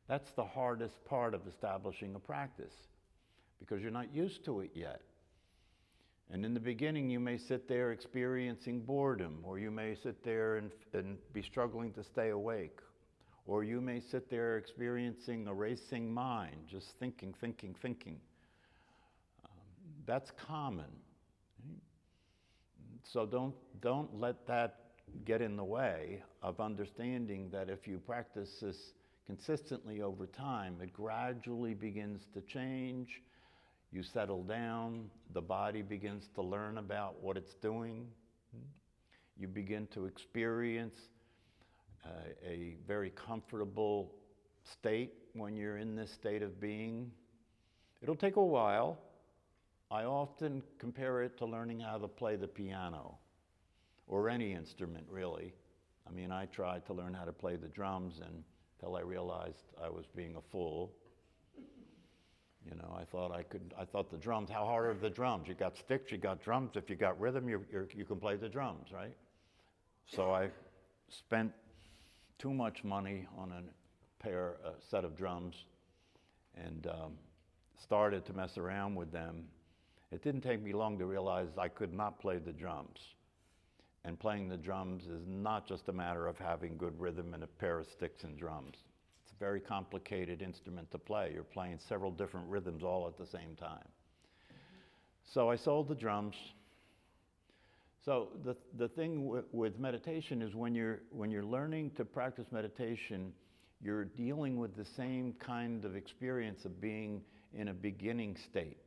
That's the hardest part of establishing a practice because you're not used to it yet. And in the beginning, you may sit there experiencing boredom, or you may sit there and be struggling to stay awake, or you may sit there experiencing a racing mind, just thinking. That's common. Right? So don't let that get in the way of understanding that if you practice this consistently over time, it gradually begins to change. You settle down, the body begins to learn about what it's doing. You begin to experience a very comfortable state when you're in this state of being. It'll take a while. I often compare it to learning how to play the piano, or any instrument really. I mean, I tried to learn how to play the drums until I realized I was being a fool. You know, I thought the drums, how hard are the drums? You got sticks, you got drums. If you got rhythm, you can play the drums, right? So I spent too much money on a set of drums and started to mess around with them. It didn't take me long to realize I could not play the drums. And playing the drums is not just a matter of having good rhythm and a pair of sticks and drums. It's a very complicated instrument to play. You're playing several different rhythms all at the same time. So I sold the drums. So the thing with meditation is when you're learning to practice meditation, you're dealing with the same kind of experience of being in a beginning state.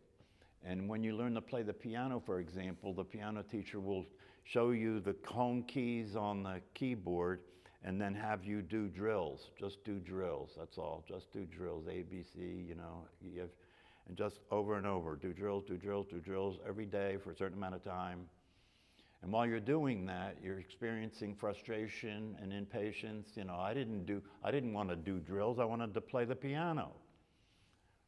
And when you learn to play the piano, for example, the piano teacher will show you the home keys on the keyboard and then have you do drills. Just do drills, that's all. Just do drills, A, B, C, you know. And just over and over, do drills every day for a certain amount of time. And while you're doing that, you're experiencing frustration and impatience. You know, I didn't want to do drills, I wanted to play the piano.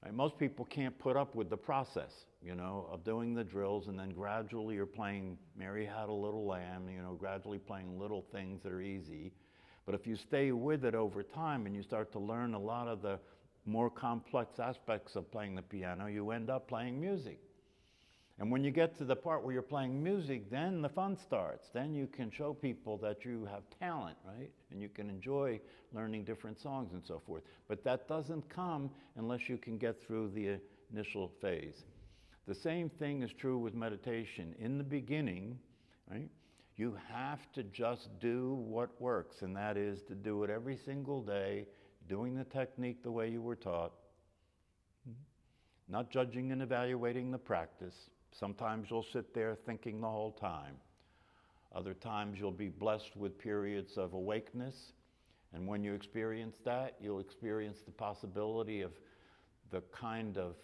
Right? Most people can't put up with the process, you know, of doing the drills, and then gradually you're playing Mary Had a Little Lamb, you know, gradually playing little things that are easy. But if you stay with it over time and you start to learn a lot of the more complex aspects of playing the piano, you end up playing music. And when you get to the part where you're playing music, then the fun starts. Then you can show people that you have talent, right? And you can enjoy learning different songs and so forth. But that doesn't come unless you can get through the initial phase. The same thing is true with meditation. In the beginning, right, you have to just do what works, and that is to do it every single day, doing the technique the way you were taught, not judging and evaluating the practice. Sometimes you'll sit there thinking the whole time. Other times you'll be blessed with periods of awakeness, and when you experience that, you'll experience the possibility of the kind of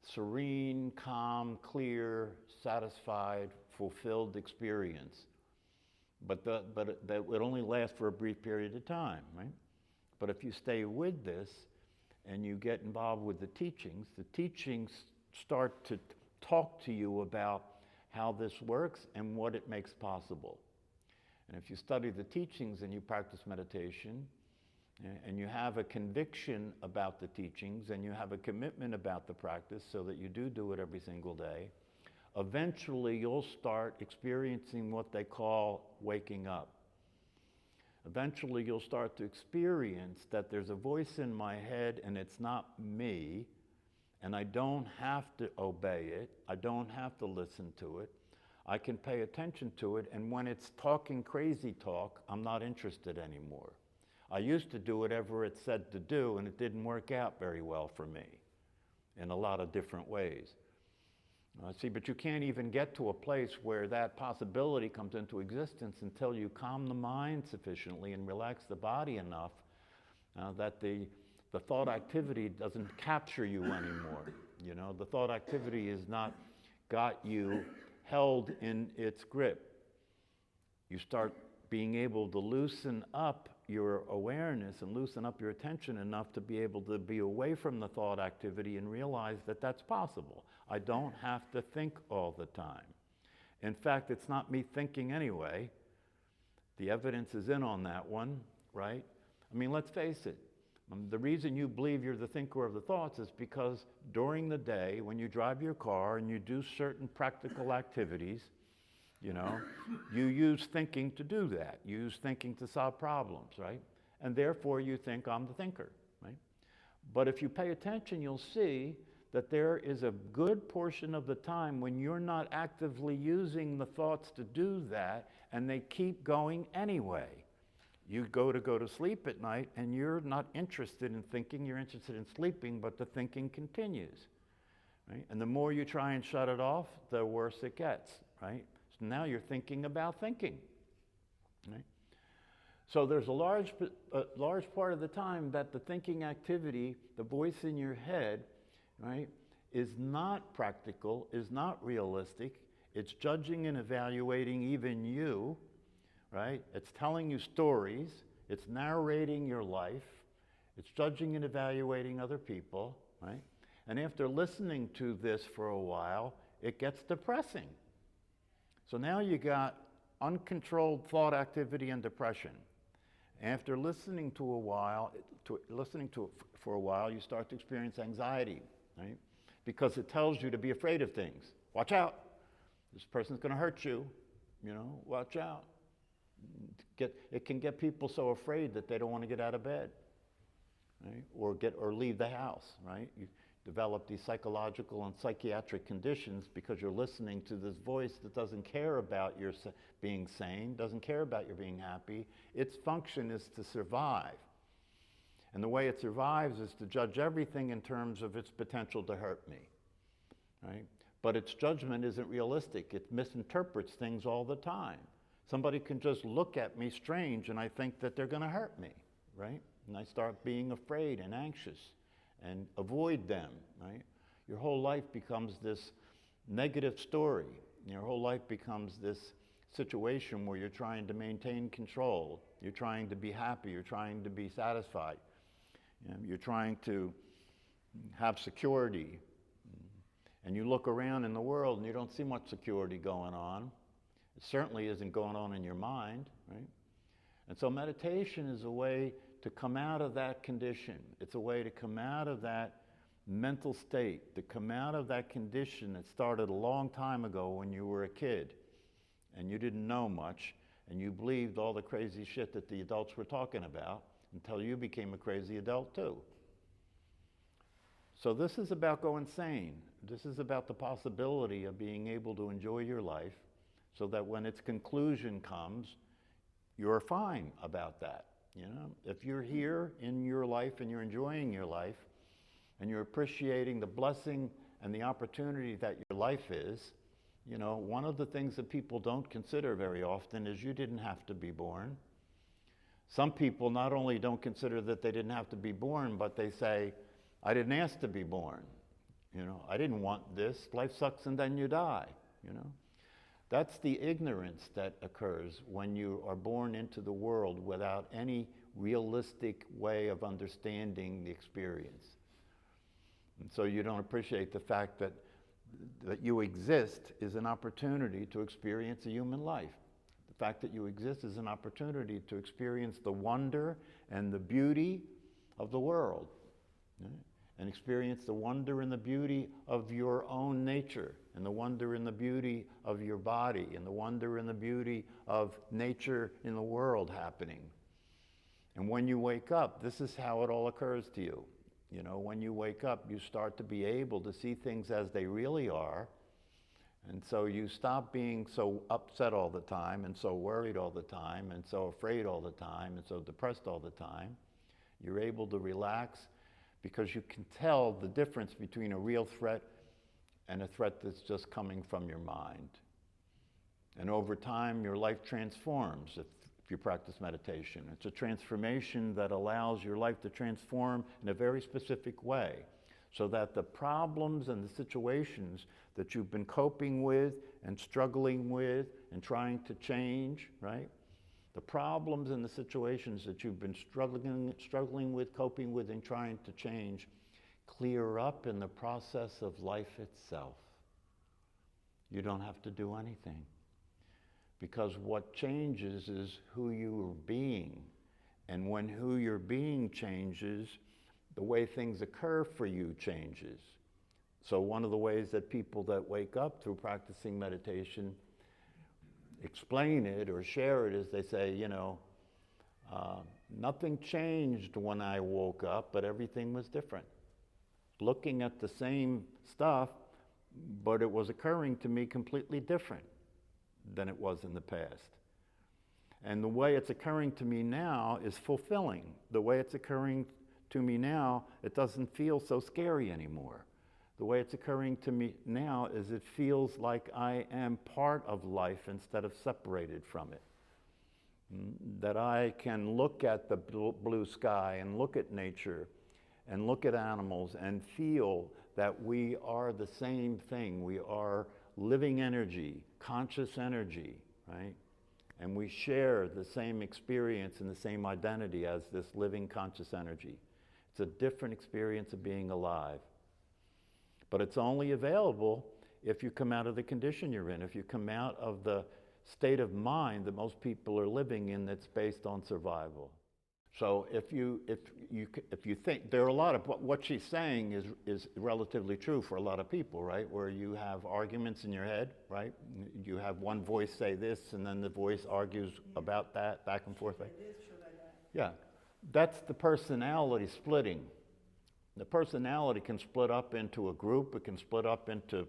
serene, calm, clear, satisfied, fulfilled experience. But that would only last for a brief period of time, right? But if you stay with this and you get involved with the teachings start to talk to you about how this works and what it makes possible. And if you study the teachings and you practice meditation, and you have a conviction about the teachings and you have a commitment about the practice so that you do it every single day, eventually you'll start experiencing what they call waking up. Eventually you'll start to experience that there's a voice in my head and it's not me, and I don't have to obey it, I don't have to listen to it. I can pay attention to it, and when it's talking crazy talk, I'm not interested anymore. I used to do whatever it said to do, and it didn't work out very well for me in a lot of different ways. See, but you can't even get to a place where that possibility comes into existence until you calm the mind sufficiently and relax the body enough that the thought activity doesn't capture you anymore. You know, the thought activity has not got you held in its grip. You start being able to loosen up your awareness and loosen up your attention enough to be able to be away from the thought activity and realize that that's possible. I don't have to think all the time. In fact, it's not me thinking anyway. The evidence is in on that one, right? I mean, let's face it. The reason you believe you're the thinker of the thoughts is because during the day, when you drive your car and you do certain practical activities, you know, you use thinking to do that. You use thinking to solve problems, right? And therefore you think I'm the thinker, right? But if you pay attention, you'll see that there is a good portion of the time when you're not actively using the thoughts to do that, and they keep going anyway. You go to sleep at night, and you're not interested in thinking, you're interested in sleeping, but the thinking continues, right? And the more you try and shut it off, the worse it gets, right? So now you're thinking about thinking, right? So there's a large part of the time that the thinking activity, the voice in your head, right, is not practical, is not realistic. It's judging and evaluating even you, right? It's telling you stories. It's narrating your life. It's judging and evaluating other people, right? And after listening to this for a while, it gets depressing. So now you got uncontrolled thought activity and depression. After listening to it for a while, you start to experience anxiety, right? Because it tells you to be afraid of things. Watch out. This person's going to hurt you. You know, watch out. It can get people so afraid that they don't want to get out of bed, right? Or leave the house, right? You develop these psychological and psychiatric conditions because you're listening to this voice that doesn't care about your being sane, doesn't care about your being happy. Its function is to survive. And the way it survives is to judge everything in terms of its potential to hurt me, right? But its judgment isn't realistic. It misinterprets things all the time. Somebody can just look at me strange and I think that they're going to hurt me, right? And I start being afraid and anxious and avoid them, right? Your whole life becomes this negative story. Your whole life becomes this situation where you're trying to maintain control. You're trying to be happy. You're trying to be satisfied. You're trying to have security. And you look around in the world and you don't see much security going on. It certainly isn't going on in your mind, right? And so meditation is a way to come out of that condition. It's a way to come out of that mental state, to come out of that condition that started a long time ago when you were a kid and you didn't know much and you believed all the crazy shit that the adults were talking about until you became a crazy adult too. So this is about going sane. This is about the possibility of being able to enjoy your life so that when its conclusion comes, you're fine about that. You know, if you're here in your life and you're enjoying your life and you're appreciating the blessing and the opportunity that your life is, you know, one of the things that people don't consider very often is you didn't have to be born. Some people not only don't consider that they didn't have to be born, but they say, I didn't ask to be born. You know, I didn't want this. Life sucks and then you die, you know. That's the ignorance that occurs when you are born into the world without any realistic way of understanding the experience. And so you don't appreciate the fact that you exist is an opportunity to experience a human life. The fact that you exist is an opportunity to experience the wonder and the beauty of the world, right? And experience the wonder and the beauty of your own nature, and the wonder and the beauty of your body, and the wonder and the beauty of nature in the world happening. And when you wake up, this is how it all occurs to you. You know, when you wake up, you start to be able to see things as they really are. And so you stop being so upset all the time, and so worried all the time, and so afraid all the time, and so depressed all the time. You're able to relax because you can tell the difference between a real threat and a threat that's just coming from your mind. And over time, your life transforms if you practice meditation. It's a transformation that allows your life to transform in a very specific way, so that the problems and the situations that you've been coping with and struggling with and trying to change, right? The problems and the situations that you've been struggling with, coping with, and trying to change clear up in the process of life itself. You don't have to do anything. Because what changes is who you are being. And when who you're being changes, the way things occur for you changes. So one of the ways that people that wake up through practicing meditation explain it or share it is they say, you know, nothing changed when I woke up, but everything was different. Looking at the same stuff, but it was occurring to me completely different than it was in the past. And the way it's occurring to me now is fulfilling. The way it's occurring to me now, it doesn't feel so scary anymore. The way it's occurring to me now is it feels like I am part of life instead of separated from it. That I can look at the blue sky and look at nature and look at animals and feel that we are the same thing. We are living energy, conscious energy, right? And we share the same experience and the same identity as this living conscious energy. It's a different experience of being alive. But it's only available if you come out of the condition you're in, if you come out of the state of mind that most people are living in that's based on survival. So if you think, there are a lot of, what she's saying is relatively true for a lot of people, right? Where you have arguments in your head, right? You have one voice say this and then the voice argues about that, back and forth. Yeah, that's the personality splitting. The personality can split up into a group, it can split up into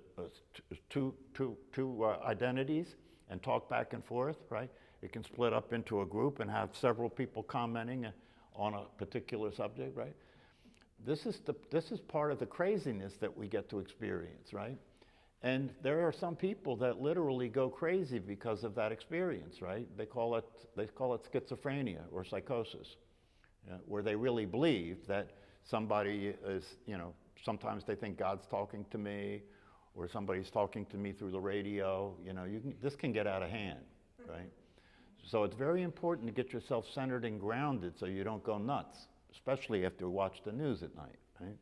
two identities and talk back and forth, right? It can split up into a group and have several people commenting on a particular subject, right? This is part of the craziness that we get to experience, right? And there are some people that literally go crazy because of that experience, right? They call it schizophrenia or psychosis, where they really believe that somebody is, you know, sometimes they think God's talking to me, or somebody's talking to me through the radio. You know, this can get out of hand, right? So it's very important to get yourself centered and grounded so you don't go nuts, especially after you watch the news at night, right?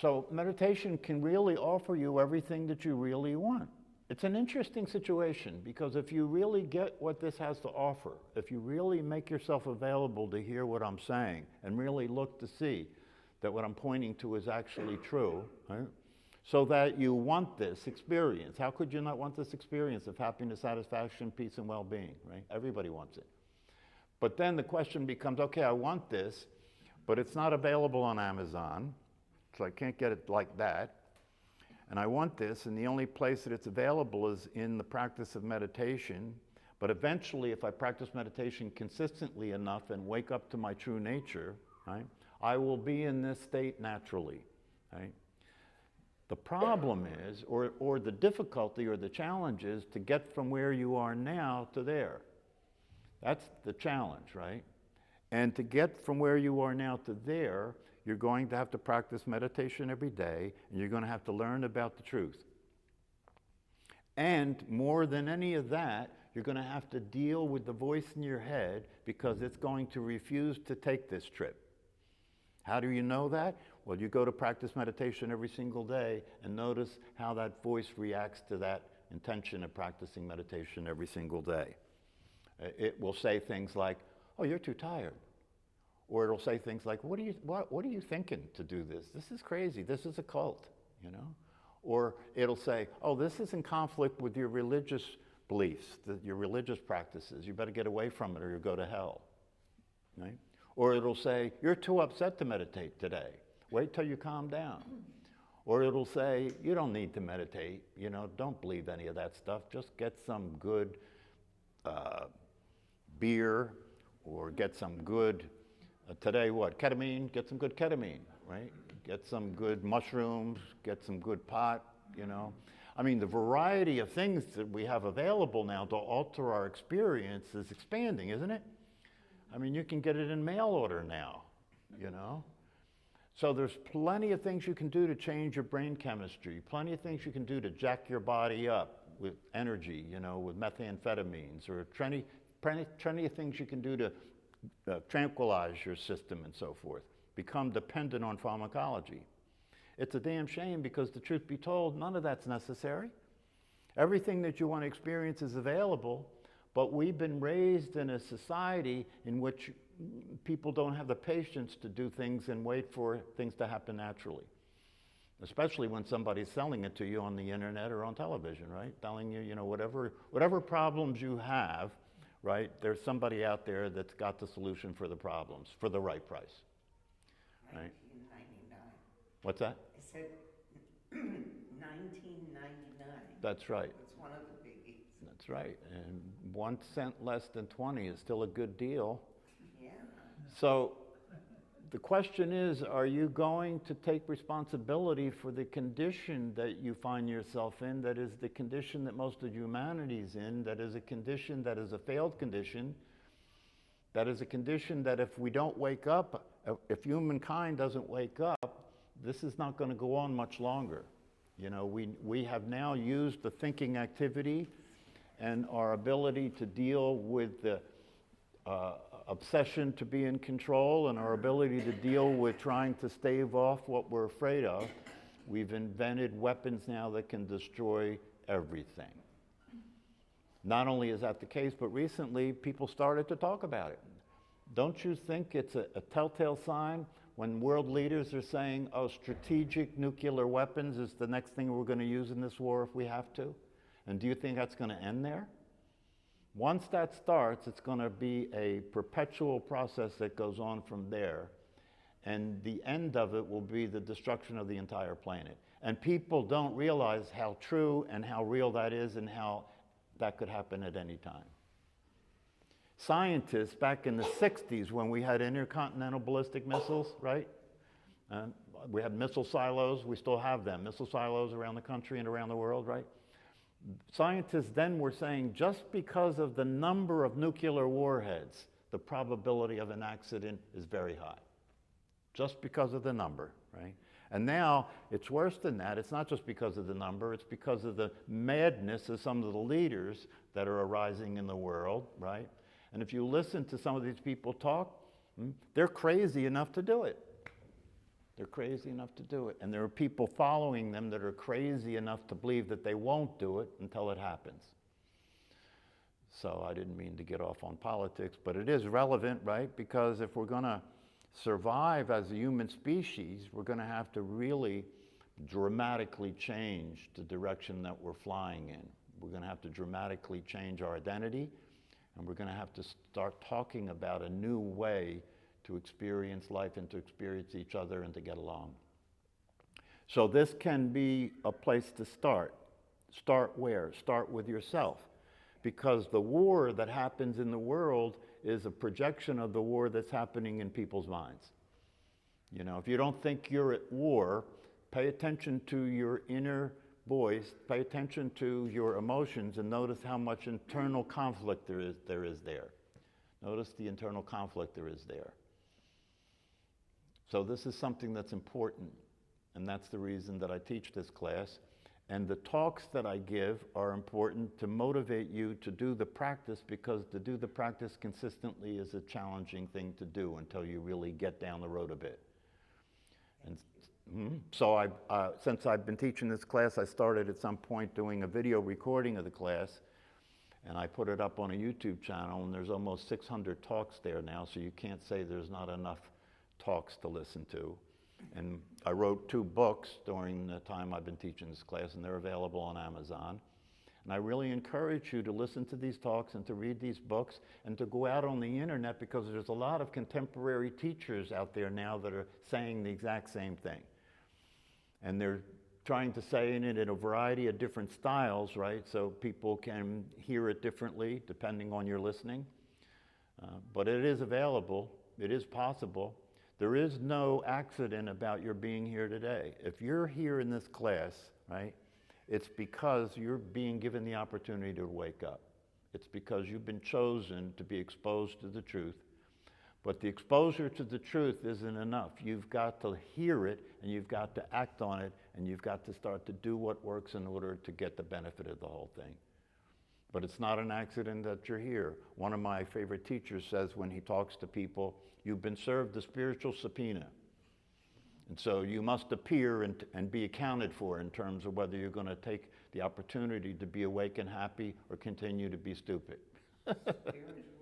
So meditation can really offer you everything that you really want. It's an interesting situation because if you really get what this has to offer, if you really make yourself available to hear what I'm saying and really look to see that what I'm pointing to is actually true, right? So that you want this experience. How could you not want this experience of happiness, satisfaction, peace, and well-being, right? Everybody wants it. But then the question becomes, okay, I want this, but it's not available on Amazon, so I can't get it like that. And I want this, and the only place that it's available is in the practice of meditation. But eventually, if I practice meditation consistently enough and wake up to my true nature, right, I will be in this state naturally, right? The problem is, or the difficulty or the challenge is to get from where you are now to there. That's the challenge, right? And to get from where you are now to there, you're going to have to practice meditation every day, and you're going to have to learn about the truth. And more than any of that, you're going to have to deal with the voice in your head because it's going to refuse to take this trip. How do you know that? Well, you go to practice meditation every single day and notice how that voice reacts to that intention of practicing meditation every single day. It will say things like, oh, you're too tired. Or it'll say things like, what are you thinking to do this? This is crazy. This is a cult, you know? Or it'll say, oh, this is in conflict with your religious beliefs, your religious practices. You better get away from it or you'll go to hell, right? Or it'll say, you're too upset to meditate today. Wait till you calm down. Or it'll say, you don't need to meditate. You know, don't believe any of that stuff. Just get some good beer or get some good today, what? Ketamine? Get some good ketamine, right? Get some good mushrooms, get some good pot, you know? I mean, the variety of things that we have available now to alter our experience is expanding, isn't it? I mean, you can get it in mail order now, you know? So there's plenty of things you can do to change your brain chemistry, plenty of things you can do to jack your body up with energy, you know, with methamphetamines, or plenty of things you can do to tranquilize your system and so forth, become dependent on pharmacology. It's a damn shame because the truth be told, none of that's necessary. Everything that you want to experience is available, But we've been raised in a society in which people don't have the patience to do things and wait for things to happen naturally. Especially when somebody's selling it to you on the internet or on television, right? Telling you, whatever problems you have, right? There's somebody out there that's got the solution for the problems for the right price, right? 1999. What's that? I said 1999. That's right. It's one of the biggies. That's right. And 1 cent less than 20 is still a good deal. Yeah. So the question is, are you going to take responsibility for the condition that you find yourself in, that is the condition that most of humanity is in, that is a condition that is a failed condition, that is a condition that if we don't wake up, if humankind doesn't wake up, this is not going to go on much longer. We have now used the thinking activity and our ability to deal with the obsession to be in control and our ability to deal with trying to stave off what we're afraid of. We've invented weapons now that can destroy everything. Not only is that the case, but recently people started to talk about it. Don't you think it's a telltale sign when world leaders are saying, oh, strategic nuclear weapons is the next thing we're going to use in this war if we have to? And do you think that's going to end there? Once that starts, it's going to be a perpetual process that goes on from there. And the end of it will be the destruction of the entire planet. And people don't realize how true and how real that is and how that could happen at any time. Scientists back in the 60s, when we had intercontinental ballistic missiles, right? We had missile silos, we still have them, missile silos around the country and around the world, right? Scientists then were saying just because of the number of nuclear warheads, the probability of an accident is very high. Just because of the number, right? And now it's worse than that. It's not just because of the number, it's because of the madness of some of the leaders that are arising in the world, right? And if you listen to some of these people talk, they're crazy enough to do it. They're crazy enough to do it. And there are people following them that are crazy enough to believe that they won't do it until it happens. So I didn't mean to get off on politics, but it is relevant, right? Because if we're going to survive as a human species, we're going to have to really dramatically change the direction that we're flying in. We're going to have to dramatically change our identity, and we're going to have to start talking about a new way to experience life and to experience each other and to get along. So this can be a place to start. Start where? Start with yourself. Because the war that happens in the world is a projection of the war that's happening in people's minds. If you don't think you're at war, pay attention to your inner voice, pay attention to your emotions, and notice how much internal conflict there is there. Notice the internal conflict there is there. So this is something that's important, and that's the reason that I teach this class. And the talks that I give are important to motivate you to do the practice, because to do the practice consistently is a challenging thing to do until you really get down the road a bit. And so since I've been teaching this class, I started at some point doing a video recording of the class, and I put it up on a YouTube channel, and there's almost 600 talks there now, so you can't say there's not enough talks to listen to. And I wrote 2 books during the time I've been teaching this class, and they're available on Amazon. And I really encourage you to listen to these talks and to read these books and to go out on the internet, because there's a lot of contemporary teachers out there now that are saying the exact same thing. And they're trying to say it in a variety of different styles, right? So people can hear it differently depending on your listening. But it is available. It is possible. There is no accident about your being here today. If you're here in this class, right, it's because you're being given the opportunity to wake up. It's because you've been chosen to be exposed to the truth. But the exposure to the truth isn't enough. You've got to hear it, and you've got to act on it, and you've got to start to do what works in order to get the benefit of the whole thing. But it's not an accident that you're here. One of my favorite teachers says when he talks to people, you've been served a spiritual subpoena. And so you must appear and be accounted for in terms of whether you're going to take the opportunity to be awake and happy or continue to be stupid. Spirit is